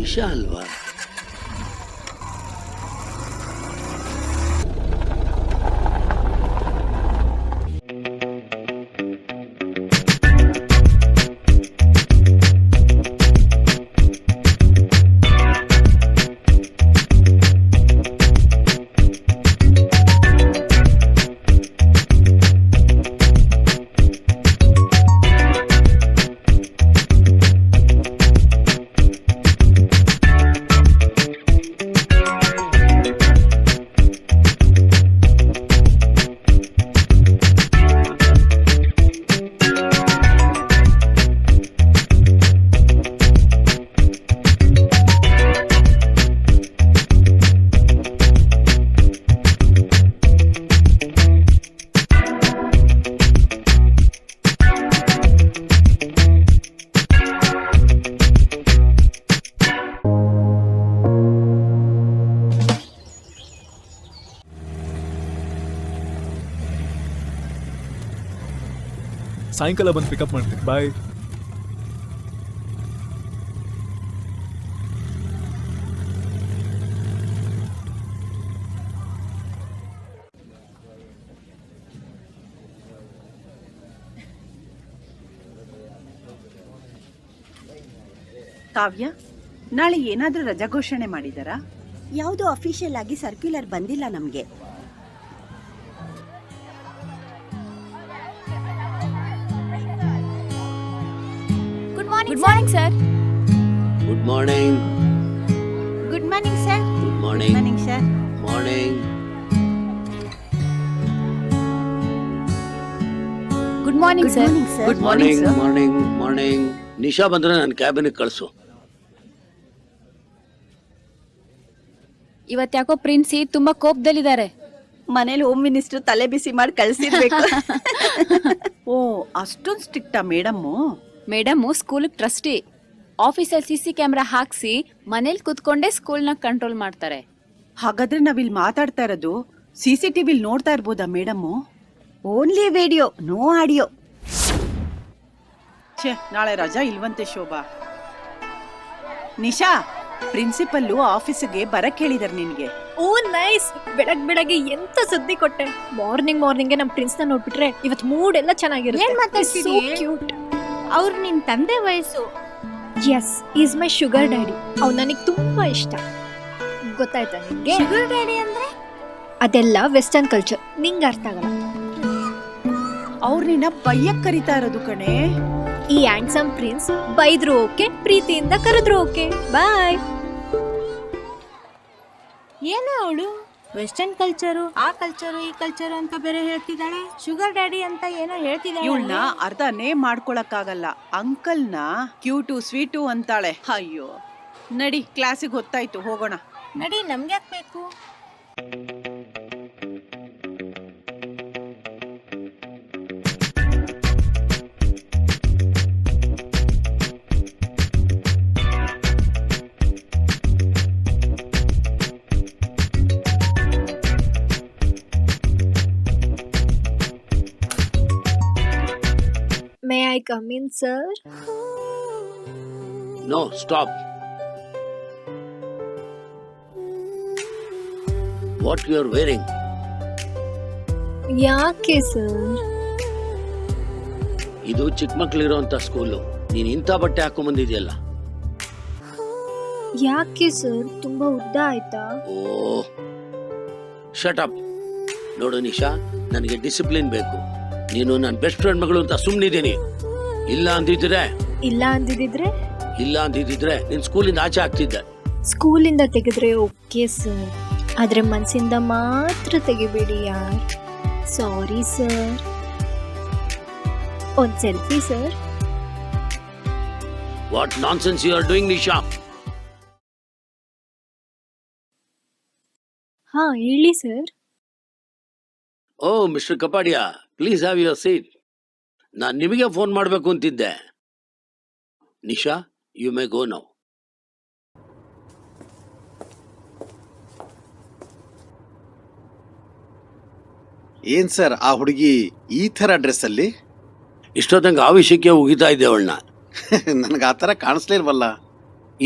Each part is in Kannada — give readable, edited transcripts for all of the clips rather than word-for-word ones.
ನಿಶಾ ಅಲ್ವಾ? ಸಾಯಂಕಾಲ ಬಂದು ಪಿಕಪ್ ಮಾಡ್ತೀನಿ. ಬಾಯ್. ಕಾವ್ಯ, ನಾಳೆ ಏನಾದ್ರೂ ರಜಾ ಘೋಷಣೆ ಮಾಡಿದಾರಾ? ಯಾವುದೋ ಅಫಿಷಿಯಲ್ ಆಗಿ ಸರ್ಕ್ಯುಲರ್ ಬಂದಿಲ್ಲ ನಮಗೆ. Good morning sir. Good morning. Good morning sir. Good morning. Morning sir. Morning. Good morning sir. Good morning sir. Morning. Morning. Nisha ಬಂದ್ರೆ ನನ್ನ ಕ್ಯಾಬಿನ್ ಕಳಿಸು. ಇವತ್ತು ಯಾಕೋ ಪ್ರಿನ್ಸಿ ತುಂಬಾ ಕೋಪದಲ್ಲಿದ್ದಾರೆ. ಮನೇಲಿ ಹೋಮ್ ಮಿನಿಸ್ಟರ್ ತಲೆ ಬಿಸಿ ಮಾಡಿ ಕಳ್ಸಿರ್ಬೇಕು. ಓ, ಅಷ್ಟೊಂದು ಸ್ಟ್ರಿಕ್ಟಾ ಮೇಡಮ್ಮು? Madam school trustee. ಆಫೀಸಲ್ಲಿ ಸಿಸಿ ಕ್ಯಾಮ್ರಾ ಹಾಕ್ಸಿ ಮನೇಲಿ ಕುತ್ಕೊಂಡೇ ಸ್ಕೂಲ್ನ ಕಂಟ್ರೋಲ್ ಮಾಡ್ತಾರೆ. ಹಾಗಾದ್ರೆ ನಾವಿಲ್ಲಿ ಮಾತಾಡ್ತಾ ಇರೋದು CCTV ನೋಡ್ತಾ ಇರ್ಬೋದಾ madam? Only video, no audio. ಛೇ, ನಾಳೆ ರಜಾ ಇಲ್ವಂತೆ ಶೋಭಾ. ನಿಶಾ, ಪ್ರಿನ್ಸಿಪಲ್ಲು ಆಫೀಸಿಗೆ ಬರಕ್ ಹೇಳಿದಾರೆ ನಿನ್ಗೆ. ಓ ನೈಸ್. ಬೆಳಗ್ಗೆ ಎಂತ ಸುದ್ದಿ ಕೊಟ್ಟೆ. ಮಾರ್ನಿಂಗ್ ನಮ್ ಪ್ರಿನ್ಸ್ ನ ನೋಡ್ಬಿಟ್ರೆ ಇವತ್ ಮೂಡ್ ಎಲ್ಲ ಚೆನ್ನಾಗಿರುತ್ತೆ. ಏನ್ ಮಾತಾಡ್ತಿದೀ? ಅವ್ರು ನಿನ್ ತಂದೆ ವಯಸ್ಸು. Yes, is my sugar daddy. ಅವ್ನು ನನಗೆ ತುಂಬಾ ಇಷ್ಟ. ಗೊತ್ತಾಯ್ತಾ ನಿಂಗೆ? ಶುಗರ್ ಡ್ಯಾಡಿ ಅಂದ್ರೆ ಅದೆಲ್ಲ ವೆಸ್ಟರ್ನ್ ಕಲ್ಚರ್, ನಿಂಗೆ ಅರ್ಥ ಆಗಲ್ಲ. ಅವ್ರು ನಿನ್ನ ಬಯ್ಯಕ್ ಕರಿತಾ ಇರೋದು ಕಣೆ. ಈ ಹ್ಯಾಂಡ್ಸಮ್ ಪ್ರಿನ್ಸ್ ಬೈದ್ರು ಓಕೆ, ಪ್ರೀತಿಯಿಂದ ಕರೆದ್ರು ಓಕೆ. ಬಾಯ್. ಏನೋ ಅವಳು ವೆಸ್ಟರ್ನ್ ಕಲ್ಚರು, ಆ ಕಲ್ಚರು, ಈ ಕಲ್ಚರು ಅಂತ ಬೇರೆ ಹೇಳ್ತಿದ್ದಾಳೆ. ಶುಗರ್ ಡ್ಯಾಡಿ ಅಂತ ಏನೋ ಹೇಳ್ತಿದ್ದಾಳೆ. ಇವಳನ್ನ ಅರ್ಧನೇ ಮಾಡ್ಕೊಳಕ್ಕಾಗಲ್ಲ. ಅಂಕಲ್ನ ಕ್ಯೂಟು ಸ್ವೀಟು ಅಂತಾಳೆ. ಅಯ್ಯೋ, ನಡಿ, ಕ್ಲಾಸಿಗೆ ಹೊತ್ತಾಯ್ತು, ಹೋಗೋಣ. ನಡಿ, ನಮ್ಗೆ ಯಾಕೆ ಬೇಕು? May I come in sir? No, stop. What you are wearing? ಯಾಕೆ ಸರ್? ಇದು ಚಿಕ್ಕ ಮಕ್ಳಿರೋಂಥ ಸ್ಕೂಲು. ನೀನ್ ಇಂಥ ಬಟ್ಟೆ ಹಾಕೊಂಡ್ ಬಂದಿದ್ಯಲ್ಲ. ಯಾಕೆ ಸರ್? ತುಂಬಾ ಉದ್ದ ಆಯ್ತಾ? ಓ, ಶಟ್ ಅಪ್. ನೋಡು ನಿಶಾ, ನನಗೆ ಡಿಸಿಪ್ಲಿನ್ ಬೇಕು. ನೀನು ನನ್ನ ಬೆಸ್ಟ್ ಫ್ರೆಂಡ್ ಮಗಳು ಅಂತ ಸುಮ್ಮನಿದ್ದೀನಿ. ಇಲ್ಲ ಅಂದಿದ್ರೆ ನಿನ್ ಸ್ಕೂಲಿಂದ ಆಚೆ ಆಗ್ತಿದ್ದೆ. ಸ್ಕೂಲಿಂದ ತೆಗೆದ್ರೆ ಓಕೆ ಸರ್, ಆದ್ರೆ ಮನ್ಸಿಂದ ಮಾತ್ರ ತೆಗಿಬೇಡಿ ಯಾರ್. Sorry sir. ಒಂದ್ selfie sir. What nonsense you are doing Nisha? ಹಾ, ಹೇಳಿ sir. Oh mister Kapadia, please have your seat. ನಾನು ನಿಮಗೆ ಫೋನ್ ಮಾಡಬೇಕು ಅಂತಿದ್ದೆ. Nisha, you may go now. ಏನ್ ಸರ್ ಆ ಹುಡುಗಿ ಈ ತರ ಡ್ರೆಸ್ ಅಲ್ಲಿ? ಇಷ್ಟೊತ್ತಂಗೆ ಆ ವಿಷಯಕ್ಕೆ ಉಗಿತಾ ಇದ್ದೆ ಅವಳನ್ನ. ನನಗೆ ಆ ತರ ಕಾಣಿಸ್ಲಿಲ್ವಲ್ಲ.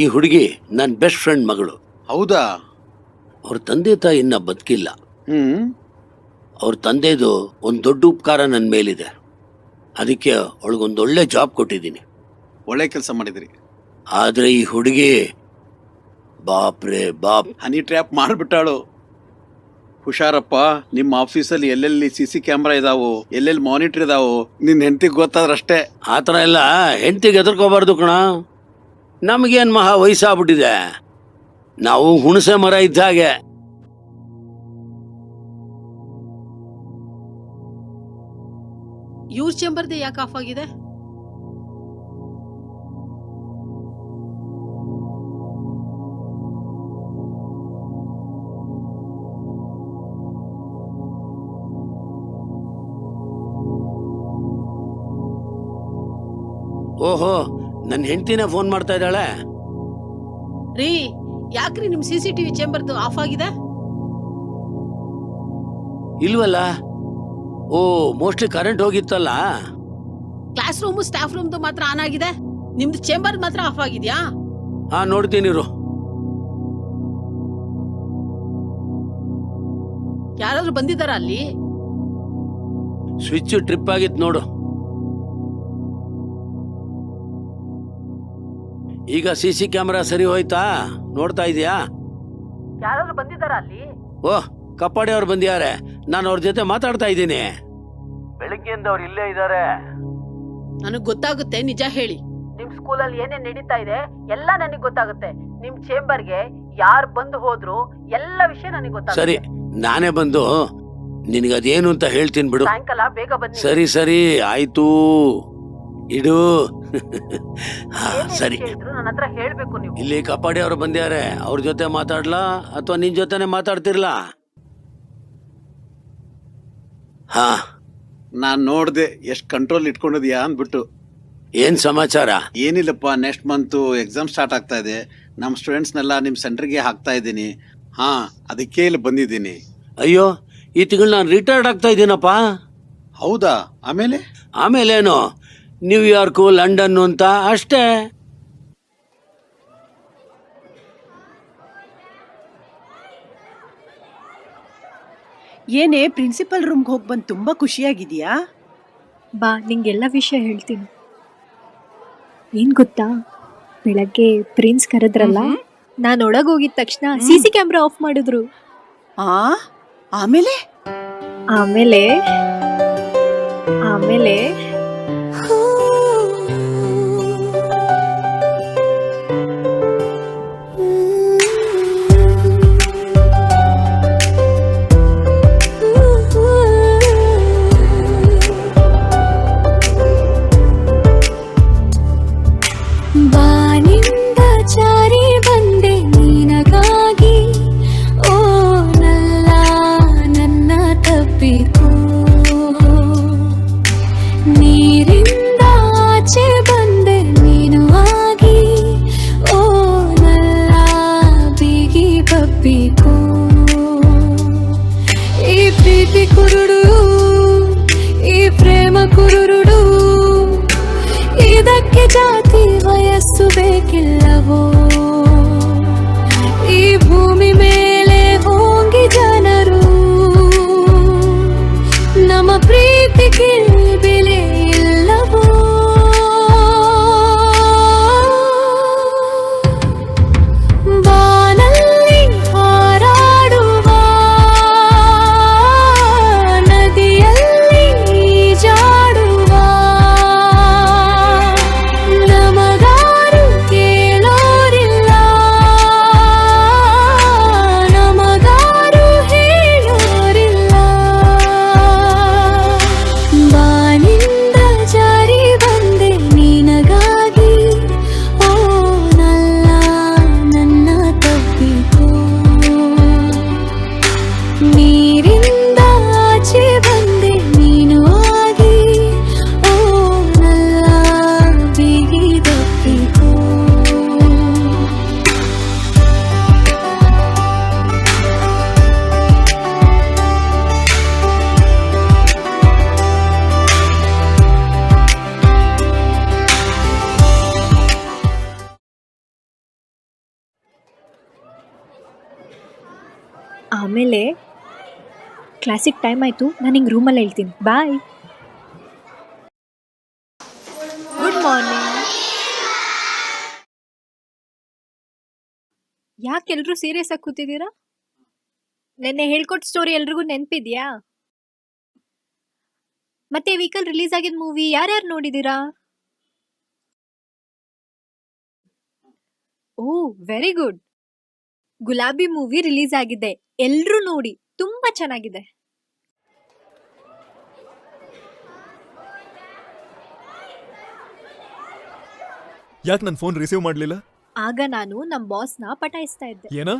ಈ ಹುಡುಗಿ ನನ್ನ ಬೆಸ್ಟ್ ಫ್ರೆಂಡ್ ಮಗಳು. ಹೌದಾ? ಅವ್ರ ತಂದೆ ತಾಯಿ ಇನ್ನ ಬದುಕಿಲ್ಲ. ಹ್ಮ್. ಅವ್ರ ತಂದೆದು ಒಂದು ದೊಡ್ಡ ಉಪಕಾರ ನನ್ನ ಮೇಲಿದೆ. ಅದಕ್ಕೆ ಅವಳಿಗೊಂದು ಒಳ್ಳೆ ಜಾಬ್ ಕೊಟ್ಟಿದ್ದೀನಿ. ಒಳ್ಳೆ ಕೆಲಸ ಮಾಡಿದ್ರಿ. ಆದ್ರೆ ಈ ಹುಡುಗಿ ಬಾಪ್ರೆ ಬಾಪ್. Honey trap ಮಾಡಿಬಿಟ್ಟಾಳು. ಹುಷಾರಪ್ಪ, ನಿಮ್ಮ ಆಫೀಸಲ್ಲಿ ಎಲ್ಲೆಲ್ಲಿ CC ಕ್ಯಾಮ್ರಾ ಇದಾವು, ಎಲ್ಲೆಲ್ಲಿ ಮಾನಿಟರ್ ಇದಾವು, ನಿನ್ನ ಹೆಂಡತಿಗೆ ಗೊತ್ತಾದ್ರಷ್ಟೇ. ಆ ಥರ ಎಲ್ಲ ಹೆಂಡ್ತಿಗೆ ಎದುರ್ಕೋಬಾರ್ದು ಕಣ. ನಮಗೇನು ಮಹಾ ವಯಸ್ಸಾಗ್ಬಿಟ್ಟಿದೆ, ನಾವು ಹುಣಸೆ ಮರ ಇದ್ದ ಹಾಗೆ. ಇವ್ರ ಚೇಂಬರ್ದೆ ಯಾಕೆ ಆಫ್ ಆಗಿದೆ? ಓಹೋ, ನನ್ನ ಹೆಂಡ್ತಿನೇ ಫೋನ್ ಮಾಡ್ತಾ ಇದ್ದಾಳೆ. ರೀ, ಯಾಕ್ರಿ ನಿಮ್ CCTV ಚೇಂಬರ್ದು ಆಫ್ ಆಗಿದೆ? ಇಲ್ವಲ್ಲ. ಓ, ಮೋಸ್ಟ್ಲಿ ಕರೆಂಟ್ ಹೋಗಿತ್ತಲ್ಲ. ಕ್ಲಾಸ್ ರೂಮ್ ಸ್ಟಾಫ್ ರೂಮ್ದು ಮಾತ್ರ ಆನ್ ಆಗಿದೆ, ನಿಮ್ದು ಚೇಂಬರ್ ಮಾತ್ರ ಆಫ್ ಆಗಿದ್ಯಾ? ಹಾ, ನೋಡ್ತೀನಿರು. ಯಾರಾದ್ರೂ ಬಂದಿದಾರ ಅಲ್ಲಿ? ಸ್ವಿಚ್ ಟ್ರಿಪ್ ಆಗಿತ್ತು ನೋಡು. ಈಗ CC ಕ್ಯಾಮ್ರಾ ಸರಿ ಹೋಯ್ತಾ? ನೋಡ್ತಾ ಇದೀಯಾ? ಯಾರಾದ್ರೂ ಬಂದಿದಾರ ಅಲ್ಲಿ? ಓಹ್, ಕಪ್ಪಾಡಿ ಅವ್ರು ಬಂದಿದ್ದಾರೆ. ನಾನು ಅವ್ರ ಜೊತೆ ಮಾತಾಡ್ತಾ ಇದ್ದೀನಿ. ಬೆಳಿಗ್ಗೆಯಿಂದ ಅವ್ರು ಇಲ್ಲೇ ಇದ್ದಾರೆ. ನನಗ್ ಗೊತ್ತಾಗುತ್ತೆ, ನಿಜ ಹೇಳಿ. ನಿಮ್ ಸ್ಕೂಲಲ್ಲಿ ಏನೇನ್ ನಡೀತಾ ಇದೆ ಎಲ್ಲ ನನಗ್ ಗೊತ್ತಾಗುತ್ತೆ. ನಿಮ್ ಚೇಂಬರ್ಗೆ ಯಾರು ಬಂದು ಹೋದ್ರು ಎಲ್ಲ ವಿಷಯ ನನಗ್ ಗೊತ್ತಾಗುತ್ತೆ. ಸರಿ, ನಾನೇ ಬಂದು ನಿನಗದೇನು ಅಂತ ಹೇಳ್ತೀನಿ ಬಿಡು. ಸಾಯಂಕಾಲ ಬೇಗ ಬನ್ನಿ. ಸರಿ ಸರಿ, ಆಯ್ತು, ಇಡು. ಹಾ, ಸರಿ. ನನ್ನ ಹತ್ರ ಹೇಳ್ಬೇಕು ನೀವು. ಇಲ್ಲಿ ಕಪಾಡಿ ಅವರು ಬಂದಿದ್ದಾರೆ. ಅವ್ರ ಜೊತೆ ಮಾತಾಡ್ಲಾ ಅಥವಾ ನಿನ್ ಜೊತೆನೆ ಮಾತಾಡ್ತಿರ್ಲಾ? ಹಾ, ನಾನು ನೋಡ್ದೆ ಎಷ್ಟು ಕಂಟ್ರೋಲ್ ಇಟ್ಕೊಂಡಿದ್ಯಾ ಅಂದ್ಬಿಟ್ಟು. ಏನ್ ಸಮಾಚಾರ? ಏನಿಲ್ಲಪ್ಪ, ನೆಕ್ಸ್ಟ್ ಮಂತು ಎಕ್ಸಾಮ್ ಸ್ಟಾರ್ಟ್ ಆಗ್ತಾ ಇದೆ. ನಮ್ಮ ಸ್ಟೂಡೆಂಟ್ಸ್ನೆಲ್ಲ ನಿಮ್ಮ ಸೆಂಟರ್ಗೆ ಹಾಕ್ತಾ ಇದ್ದೀನಿ. ಹಾ, ಅದಕ್ಕೆ ಇಲ್ಲಿ ಬಂದಿದ್ದೀನಿ. ಅಯ್ಯೋ, ಈ ತಿಂಗಳು ನಾನು ರಿಟೈರ್ಡ್ ಆಗ್ತಾ ಇದ್ದೀನಪ್ಪ. ಹೌದಾ? ಆಮೇಲೇನು, ನ್ಯೂಯಾರ್ಕು, ಲಂಡನ್ ಅಂತ ಅಷ್ಟೇ. ಏನೇ, ಪ್ರಿನ್ಸಿಪಲ್ ರೂಮ್ಗೆ ಹೋಗಿ ಬಂದು ತುಂಬಾ ಖುಷಿಯಾಗಿದ್ಯಾ? ಬಾ, ನಿಂಗೆಲ್ಲ ವಿಷಯ ಹೇಳ್ತೀನಿ. ಏನ್ ಗೊತ್ತಾ, ಬೆಳಗ್ಗೆ ಪ್ರಿನ್ಸ್ ಕರೆದ್ರಲ್ಲ, ನಾನು ಒಳಗೋಗಿದ ತಕ್ಷಣ CC ಕ್ಯಾಮ್ರಾ ಆಫ್ ಮಾಡಿದ್ರು. ಆಮೇಲೆ ಆಮೇಲೆ ಆಮೇಲೆ ಜಾತಿ ವಯಸ್ಸು ಬೇಕಿಲ್ಲವೋ, ಈ ಭೂಮಿ ಮೇಲೆ ಹೋಗಿ ಜನರು ನಮ್ಮ ಪ್ರೀತಿಗೆ ಬೆಲೆ ಇಲ್ಲವೋ. ಬಾನಲ್ಲಿ ಹಾರಾಡುವ ನದಿಯಲ್ಲಿ ಜಾಡುವ ಆಮೇಲೆ ಕ್ಲಾಸಿಗೆ ಟೈಮ್ ಆಯಿತು, ನಾನು ಹಿಂಗೆ ರೂಮಲ್ಲಿ ಹೇಳ್ತೀನಿ. ಬಾಯ್. Good morning. ಯಾಕೆಲ್ರೂ ಸೀರಿಯಸ್ ಆಗಿ ಕೂತಿದ್ದೀರಾ? ನೆನ್ನೆ ಹೇಳ್ಕೊಟ್ಟು ಸ್ಟೋರಿ ಎಲ್ರಿಗೂ ನೆನಪಿದ್ಯಾ? ಮತ್ತೆ ವೀಕಲ್ ರಿಲೀಸ್ ಆಗಿದ್ದ ಮೂವಿ ಯಾರ್ಯಾರು ನೋಡಿದ್ದೀರಾ? ಓ ವೆರಿ ಗುಡ್. ಗುಲಾಬಿ ಮೂವಿ ರಿಲೀಸ್ ಆಗಿದೆ, ಎಲ್ರೂ ನೋಡಿ, ತುಂಬಾ ಚೆನ್ನಾಗಿದೆ. ಯಾಕೆ ನನ್ನ ಫೋನ್ ರಿಸೀವ್ ಮಾಡಲಿಲ್ಲ? ಆಗ ನಾನು ನಮ್ಮ ಬಾಸ್ನ ಪಟಾಯಿಸ್ತಾ ಇದ್ದೆ. ಏನ?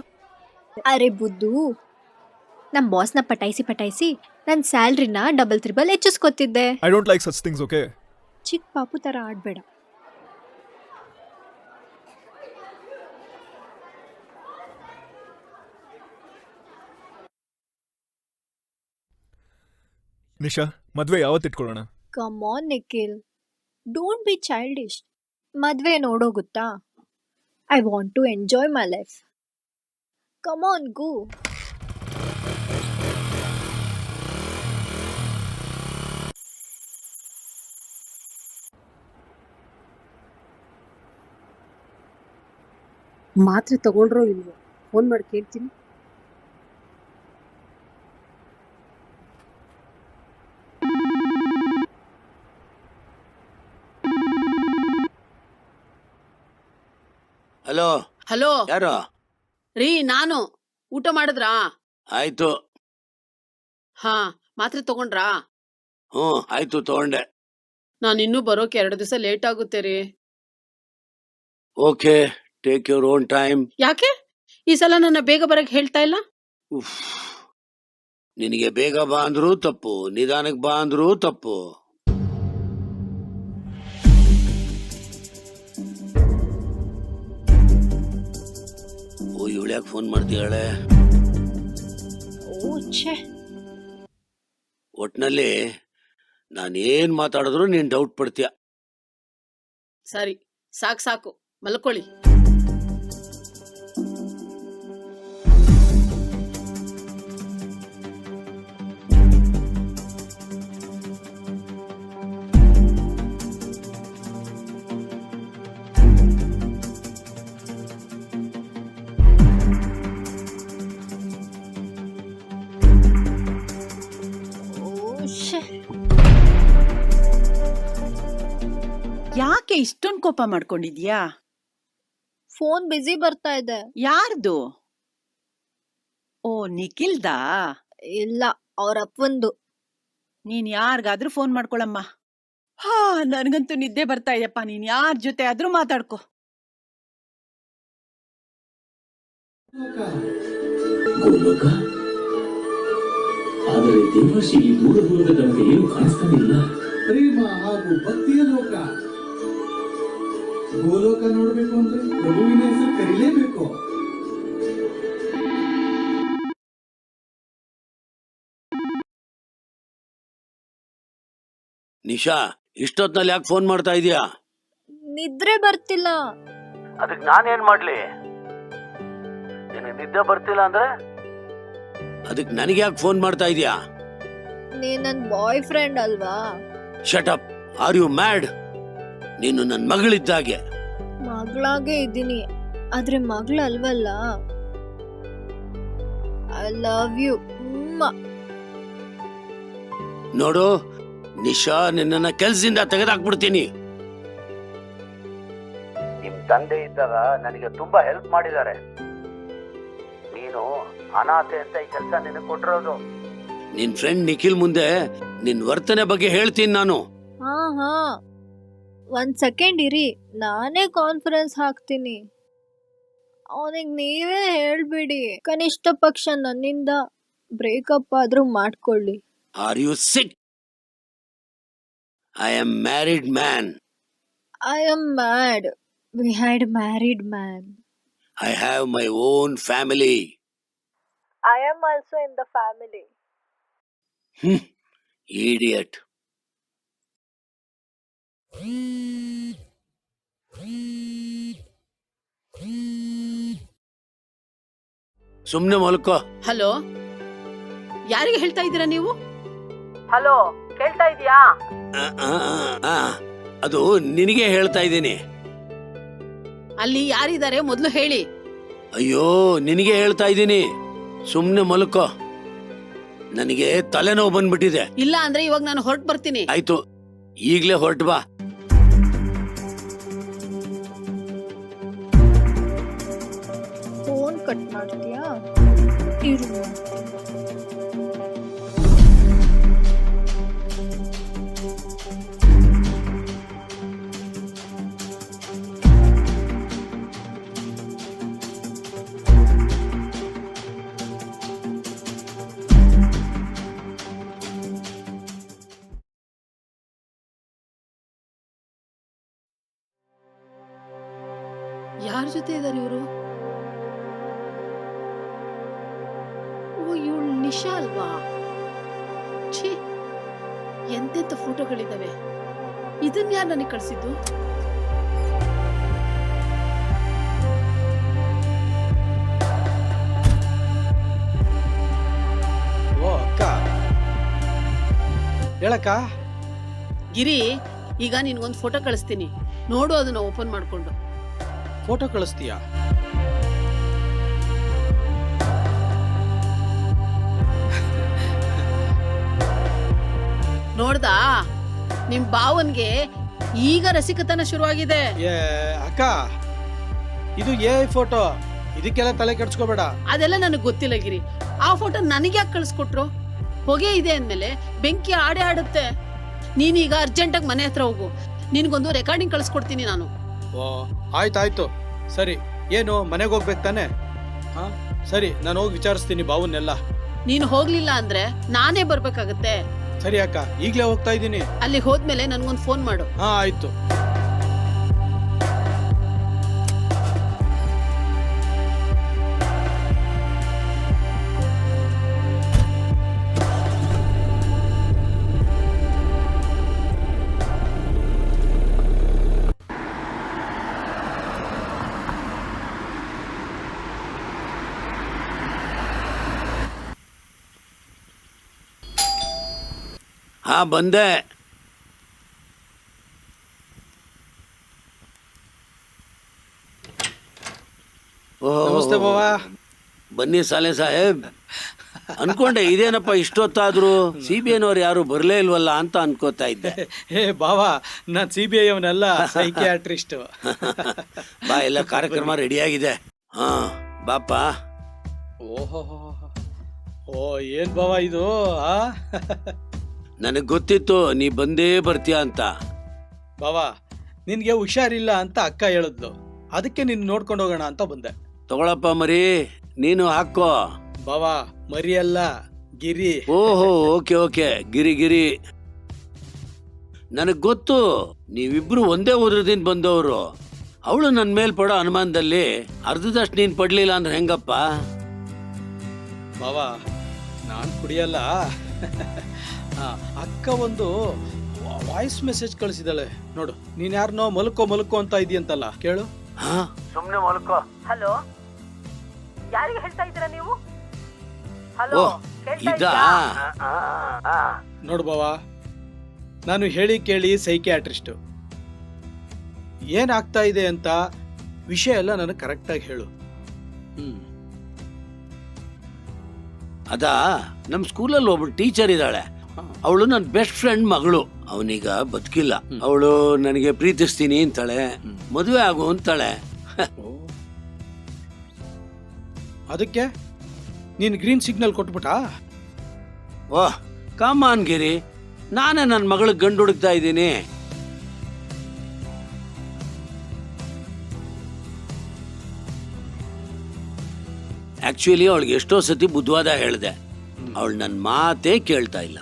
ಅರೆ ಬುದ್ದು, ನಮ್ಮ ಬಾಸ್ನ ಪಟಾಯಿಸಿ ನನ್ನ ಸ್ಯಾಲ್ರಿನ ಡಬಲ್ ತ್ರಿಬಲ್ ಹೆಚ್ಚಿಸ್ಕೊತಿದ್ದೆ. I don't like such things, okay? ಚಿಕ್ಕ ಪಾಪು ಥರ ಆಡಬೇಡ. ನಿಶಾ, ಮದ್ವೆ ಯಾವತ್ತು ಇಟ್ಕೊಳ್ಳೋಣ? Come on Nikhil, don't be childish. ಮದ್ವೆ ನೋಡೋಗುತ್ತಾ? I want to enjoy my life. Come on go. ಮಾತ್ರೆ ತಗೊಂಡ್ರೋ ಇಲ್ವೋ ಫೋನ್ ಮಾಡಿ ಕೇಳ್ತೀನಿ. ಹಲೋ, ಹಲೋ ಯಾರು? ರೀ, ನಾನು. ಊಟ ಮಾಡಿದ್ರಾ? ಆಯ್ತು. ಹಾ, ಮಾತ್ರೆ ತಗೊಂಡ್ರಾ? ಆಯ್ತು, ತಗೊಂಡೆ. ನಾನು ಇನ್ನೂ ಬರೋಕೆ 2 ದಿವಸ ಲೇಟ್ ಆಗುತ್ತೆ ರೀ. Okay, take your own time. ಯಾಕೆ ಈ ಸಲ ನನ್ನ ಬೇಗ ಬರಕ್ ಹೇಳ್ತಾ ಇಲ್ಲ? ನಿನಗೆ ಬೇಗ ಬಾ ಅಂದ್ರೂ ತಪ್ಪು, ನಿಧಾನಕ್ಕೆ ಬಾ ಅಂದ್ರೂ ತಪ್ಪು. ಓ, ಇವಳ್ಯಾಕೆ ಫೋನ್ ಮಾಡ್ತೀಯಾಳೆ? ಒಟ್ನಲ್ಲಿ ನಾನೇನ್ ಮಾತಾಡಿದ್ರು ನೀನ್ ಡೌಟ್ ಪಡ್ತೀಯ. ಸರಿ, ಸಾಕು, ಮಲ್ಕೊಳ್ಳಿ. ಯಾಕೆ ಇಷ್ಟೊಂದು ಕೋಪ ಮಾಡ್ಕೊಂಡಿದ್ಯಾ? ಫೋನ್ ಬಿಸಿ ಬರ್ತಾ ಇದೆ. ಯಾರ್ದು? ಓ, ನಿಖಿಲ್ದಾ? ಇಲ್ಲ, ಅವ್ರ ಅಪ್ಪಂದು. ನೀನ್ ಯಾರಿಗಾದ್ರೂ ಫೋನ್ ಮಾಡ್ಕೊಳಮ್ಮ. ನನ್ಗಂತೂ ನಿದ್ದೆ ಬರ್ತಾ ಇದೆಯಪ್ಪ. ನೀನ್ ಯಾರ ಜೊತೆ ಆದ್ರೂ ಮಾತಾಡ್ಕೊ. ಆದರೆ ದೇವರ್ಷಿಗೆ ದೂರ ದೂರದ ತನಕ ಏನು ಕಾಣಿಸ್ತಾನೆ ಇಲ್ಲ. ಪ್ರೇಮ ಹಾಗೂ ಭಕ್ತಿಯ ಲೋಕ. ಗೋಲೋಕ ನೋಡ್ಬೇಕು ಅಂದ್ರೆ ಪ್ರಭುವಿನ ಹೆಸರು ಕರೀಲೇಬೇಕು. ನಿಶಾ, ಇಷ್ಟೊತ್ನಲ್ಲಿ ಯಾಕೆ ಫೋನ್ ಮಾಡ್ತಾ ಇದೀಯಾ? ನಿದ್ರೆ ಬರ್ತಿಲ್ಲ. ಅದಕ್ಕೆ ನಾನೇನ್ ಮಾಡ್ಲಿ? ನಿನಗೆ ನಿದ್ದೆ ಬರ್ತಿಲ್ಲ ಅಂದ್ರೆ ಅದಕ್ಕೆ ನನಗೆ ಯಾಕೆ ಫೋನ್ ಮಾಡ್ತಾ ಇದೀಯಾ? ನೀನ್ ನನ್ ಬಾಯ್ ಫ್ರೆಂಡ್ ಅಲ್ವಾ? Shut up. Are you mad? ನೀನು ನನ್ನ ಮಗಳಿದ್ದಾಗೆ. ಮಗಳಾಗೆ ಇದ್ದೀನಿ, ಆದ್ರೆ ಮಗಳಲ್ವಲ್ಲ. I love you. ನೋಡು ನಿಶಾ, ನಿನ್ನ ಕೆಲ್ಸದಿಂದ ತೆಗೆದಾಕ್ಬಿಡ್ತೀನಿ. ನಿಮ್ ತಂದೆ ಇದ್ದಾಗ ನನಗೆ ತುಂಬಾ ಹೆಲ್ಪ್ ಮಾಡಿದ್ದಾರೆ. ನೀನು ಅನಾಥೆ ಅಂತ ಈ ಕೆಲಸ ನಿನಗೆ ಕೊಟ್ಟಿರೋದು. ನಿನ್ ಫ್ರೆಂಡ್ ನಿಖಿಲ್ ಮುಂದೆ ನಿನ್ ವರ್ತನೆ ಬಗ್ಗೆ ಹೇಳ್ತೀನಿ ನಾನು. ಹಾ, 1 ಸೆಕೆಂಡ್ ಇರಿ, ನಾನೇ ಕಾನ್ಫರೆನ್ಸ್ ಹಾಕ್ತೀನಿ. ಅವನಿಗೆ ನೀವೇ ಹೇಳ್ಬಿಡಿ, ಕನಿಷ್ಠ ಪಕ್ಷ ನನ್ನಿಂದ ಬ್ರೇಕಪ್ ಆದ್ರೂ ಮಾಡ್ಕೊಳ್ಳಿ. Are you sick? I am married man. I am mad. We had married man. I have my own family. I am also in the family. Idiot. ಸುಮ್ನೆ ಮಲ್ಕೋ. ಹಲೋ, ಯಾರಿಗೆ ಹೇಳ್ತಾ ಇದ್ದೀರಾ ನೀವು? ಹಲೋ, ಕೇಳ್ತಾ ಇದೀಯಾ? ಆ, ಆ, ಆ, ಅದು ನಿನಗೆ ಹೇಳ್ತಾ ಇದ್ದೀನಿ. ಅಲ್ಲಿ ಯಾರಿದ್ದಾರೆ ಮೊದ್ಲು ಹೇಳಿ. ಅಯ್ಯೋ, ನಿನಗೆ ಹೇಳ್ತಾ ಇದ್ದೀನಿ, ಸುಮ್ನೆ ಮಲ್ಕೋ. ನನಗೆ ತಲೆನೋವು ಬಂದ್ಬಿಟ್ಟಿದೆ. ಇಲ್ಲ ಅಂದ್ರೆ ಇವಾಗ ನಾನು ಹೊರಟು ಬರ್ತೀನಿ. ಆಯ್ತು, ಈಗ್ಲೇ ಹೊರಟು ಬಾ. ಫೋನ್ ಕಟ್ ಮಾಡ್ತೀಯಾ? ಇರು. ಯಾರ ಜೊತೆ ಇದ್ದಾರೆ ಇವರು? ಓ, ಇವಳು ನಿಶಾ ಅಲ್ವಾ? ಛೀ, ಎಂತೆಂತ ಫೋಟೋಗಳಿದಾವೆ. ಇದನ್ನ ಯಾರು ನನಗೆ ಕಳಿಸಿದ್ದು? ಓ ಅಕ್ಕ, ಹೇಳಕ್ಕ. ಗಿರಿ, ಈಗ ನಿನ್ಗೊಂದು ಫೋಟೋ ಕಳಿಸ್ತೀನಿ, ನೋಡು ಅದನ್ನ ಓಪನ್ ಮಾಡ್ಕೊಂಡು. ಫೋಟೋ ಕಳಿಸ್ತೀಯಾ? ನೋಡ್ದಾ, ನಿಮ್ ಬಾವನ್ಗೆ ಈಗ ರಸಿಕತನ ಶುರುವಾಗಿದೆ. ಏ ಅಕ್ಕ, ಇದು AI ಫೋಟೋ, ಇದಕ್ಕೆಲ್ಲ ತಲೆ ಕೆಡ್ಸ್ಕೋಬೇಡ. ಅದೆಲ್ಲ ನನಗೆ ಗೊತ್ತಿಲ್ಲ ಗಿರಿ. ಆ ಫೋಟೋ ನನಗೆ ಯಾಕೆ ಕಳಿಸ್ಕೊಟ್ರು? ಹೊಗೆ ಇದೆ ಅಂದ್ಮೇಲೆ ಬೆಂಕಿ ಆಡೇ ಆಡುತ್ತೆ. ನೀನೀಗ ಅರ್ಜೆಂಟಾಗಿ ಮನೆ ಹತ್ರ ಹೋಗು, ನಿನ್ಗೊಂದು ರೆಕಾರ್ಡಿಂಗ್ ಕಳಿಸ್ಕೊಡ್ತೀನಿ ನಾನು. ಓ ಆಯ್ತಾಯ್ತು, ಸರಿ. ಏನು ಮನೆಗೆ ಹೋಗ್ಬೇಕು ತಾನೆ? ಹಾ ಸರಿ, ನಾನು ಹೋಗಿ ವಿಚಾರಿಸ್ತೀನಿ ಬಾವನ್ನೆಲ್ಲ. ನೀನು ಹೋಗ್ಲಿಲ್ಲ ಅಂದ್ರೆ ನಾನೇ ಬರ್ಬೇಕಾಗತ್ತೆ. ಸರಿ ಅಕ್ಕ, ಈಗ್ಲೇ ಹೋಗ್ತಾ ಇದ್ದೀನಿ. ಅಲ್ಲಿ ಹೋದ್ಮೇಲೆ ನನ್ಗೊಂದು ಫೋನ್ ಮಾಡು. ಹಾ ಆಯ್ತು. ಹಾ, ಬಂದೆ. ನಮಸ್ತೆ ಬಾವಾ. ಬನ್ನಿ ಸಾಲೆ ಸಾಹೇಬ್. ಅನ್ಕೊಂಡೆ ಇದೇನಪ್ಪ ಇಷ್ಟೊತ್ತಾದ್ರು CBI ಯಾರು ಬರ್ಲೇ ಇಲ್ವಲ್ಲ ಅಂತ ಅನ್ಕೋತಾ ಇದ್ದೆ. ಹೇ ಬಾವಾ, ನಾನ್ CBI ಅವನಲ್ಲ, ಸೈಕಿಯಾಟ್ರಿಸ್ಟ್. ಬಾ, ಎಲ್ಲ ಕಾರ್ಯಕ್ರಮ ರೆಡಿ ಆಗಿದೆ. ಹಾ ಬಾಪ. ಓಹೋ, ಓ ಏನ್ ಬಾವಾ ಇದು? ನನಗ್ ಗೊತ್ತಿತ್ತು ನೀ ಬಂದೇ ಬರ್ತೀಯ ಅಂತ. ಬಾವಾ, ನಿನ್ಗೆ ಹುಷಾರಿಲ್ಲ ಅಂತ ಅಕ್ಕ ಹೇಳಿದ್ಲು, ಅದಕ್ಕೆ ನಿನ್ ನೋಡ್ಕೊಂಡು ಹೋಗೋಣ ಅಂತ ಬಂದೆ. ತಗೊಳಪ್ಪ ಮರಿ, ನೀನು ಹಾಕೋ. ಬಾವಾ, ಮರಿ ಅಲ್ಲ, ಗಿರಿ. ಓಹೋ, ಓಕೆ ಓಕೆ, ಗಿರಿ ಗಿರಿ. ನನಗ್ ಗೊತ್ತು ನೀವಿಬ್ರು ಒಂದೇ ಉದ್ರದಿಂದ ಬಂದವರು. ಅವಳು ನನ್ ಮೇಲ್ ಪಡೋ ಅನುಮಾನದಲ್ಲಿ ಅರ್ಧದಷ್ಟು ನೀನ್ ಪಡ್ಲಿಲ್ಲ ಅಂದ್ರೆ ಹೆಂಗಪ್ಪ? ಬಾವಾ, ನಾನ್ ಕುಡಿಯಲ್ಲ. ಅಕ್ಕ ಒಂದು ವಾಯ್ಸ್ ಮೆಸೇಜ್ ಕಳಿಸಿದಾಳೆ ನೋಡು. ನೀನ್ ಯಾರನ್ನೋ ಮಲ್ಕೋ ಮಲ್ಕೋ ಅಂತ ಇದೆಯಂತಲ್ಲ, ಕೇಳು. ಸುಮ್ನೆ ಮಲ್ಕೋ. ಹಲೋ, ಯಾರಿಗೆ ಹೇಳ್ತಾ ಇದ್ದೀರಾ ನೀವು? ಹಲೋ, ಇದಾ? ನೋಡು ಬಾವಾ, ನಾನು ಹೇಳಿ ಕೇಳಿ ಸೈಕಿಯಾಟ್ರಿಸ್ಟ್. ಏನಾಗ್ತಾ ಇದೆ ಅಂತ ವಿಷಯ ಎಲ್ಲ ನನಗೆ ಕರೆಕ್ಟಾಗಿ ಹೇಳು. ಅದಾ, ನಮ್ ಸ್ಕೂಲಲ್ಲಿ ಒಬ್ಳು ಟೀಚರ್ ಇದ್ದಾಳೆ. ಅವಳು ನನ್ನ ಬೆಸ್ಟ್ ಫ್ರೆಂಡ್ ಮಗಳು. ಅವನೀಗ ಬದುಕಿಲ್ಲ. ಅವಳು ನನಗೆ ಪ್ರೀತಿಸ್ತೀನಿ ಅಂತಾಳೆ, ಮದುವೆ ಆಗು ಅಂತಾಳೆ. ಅದಕ್ಕೆ ನೀನ್ ಗ್ರೀನ್ ಸಿಗ್ನಲ್ ಕೊಟ್ಬಿಟ್ಟಾ? ಓಹ್ ಕಾಮಾನ್ ಗಿರಿ, ನಾನೇ ನನ್ನ ಮಗಳಿಗೆ ಗಂಡು ಹುಡುಕ್ತಾ ಇದ್ದೀನಿ. ಆಕ್ಚುಲಿ ಅವಳಿಗೆ ಎಷ್ಟೋ ಸತಿ ಬುದ್ಧವಾದ ಹೇಳಿದೆ, ಅವಳು ನನ್ನ ಮಾತೇ ಕೇಳ್ತಾ ಇಲ್ಲ.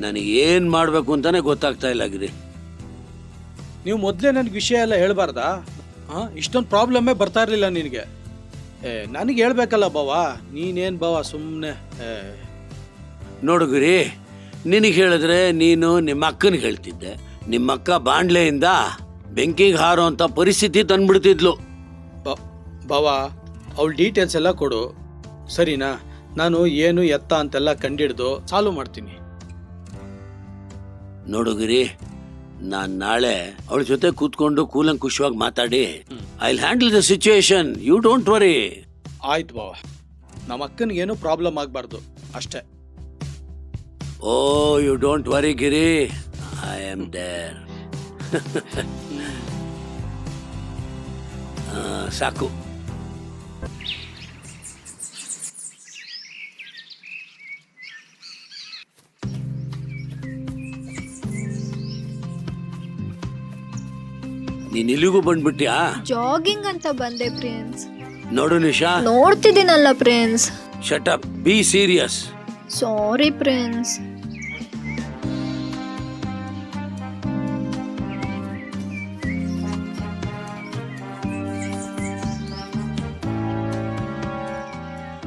ನನಗೆ ಏನ್ ಮಾಡ್ಬೇಕು ಅಂತಾನೆ ಗೊತ್ತಾಗ್ತಾ ಇಲ್ಲ ಗಿರಿ. ನೀವು ಮೊದಲೇ ನನಗೆ ವಿಷಯ ಎಲ್ಲ ಹೇಳ್ಬಾರ್ದಾ? ಇಷ್ಟೊಂದು ಪ್ರಾಬ್ಲಮ್ಮೇ ಬರ್ತಾ ಇರಲಿಲ್ಲ ನಿನಗೆ. ನನಗೆ ಹೇಳ್ಬೇಕಲ್ಲ ಬಾವಾ, ನೀನೇನು ಬಾವಾ ಸುಮ್ಮನೆ. ನೋಡು ಗಿರಿ, ನಿನಗೆ ಹೇಳಿದ್ರೆ ನೀನು ನಿಮ್ಮ ಅಕ್ಕನಿಗೆ ಹೇಳ್ತಿದ್ದೆ. ನಿಮ್ಮ ಅಕ್ಕ ಬಾಂಡ್ಲೆಯಿಂದ ಬೆಂಕಿಗೆ ಹಾರೋ ಅಂತ ಪರಿಸ್ಥಿತಿ ತಂದ್ಬಿಡ್ತಿದ್ಲು. ಬಾವ ಅವಳ ಡೀಟೇಲ್ಸ್ ಎಲ್ಲ ಕೊಡು, ಸರಿನಾ? ನಾನು ಏನು ಎತ್ತ ಅಂತೆಲ್ಲ ಕಂಡಿಡ್ದು ಸಾಲ್ವ್ ಮಾಡ್ತೀನಿ. ನೋಡು ಗಿರಿ, ನಾನ್ ನಾಳೆ ಅವಳ ಜೊತೆ ಕೂತ್ಕೊಂಡು ಕೂಲಂಕುಷವಾಗಿ ಮಾತಾಡಿ I will handle the situation, you don't worry. ಆಯ್ತು ಬಾವ, ನಮ್ಮ ಅಕ್ಕನಿಗೇನು ಪ್ರಾಬ್ಲಮ್ ಆಗಬಾರ್ದು ಅಷ್ಟೇ. Oh you don't worry Giri, I am there. ಸಾಕು. ನೀನ್ ಇಲ್ಲಿಗೂ ಬಂದ್ಬಿಟ್ಯಾ? ಜಾಗಿಂಗ್ ಅಂತ ಬಂದೆ ಪ್ರಿನ್ಸ್. ನೋಡು ನಿಶಾ, ನೋಡ್ತಿದ್ದೀನಲ್ಲ Prince. Shut up, be serious. Sorry Prince.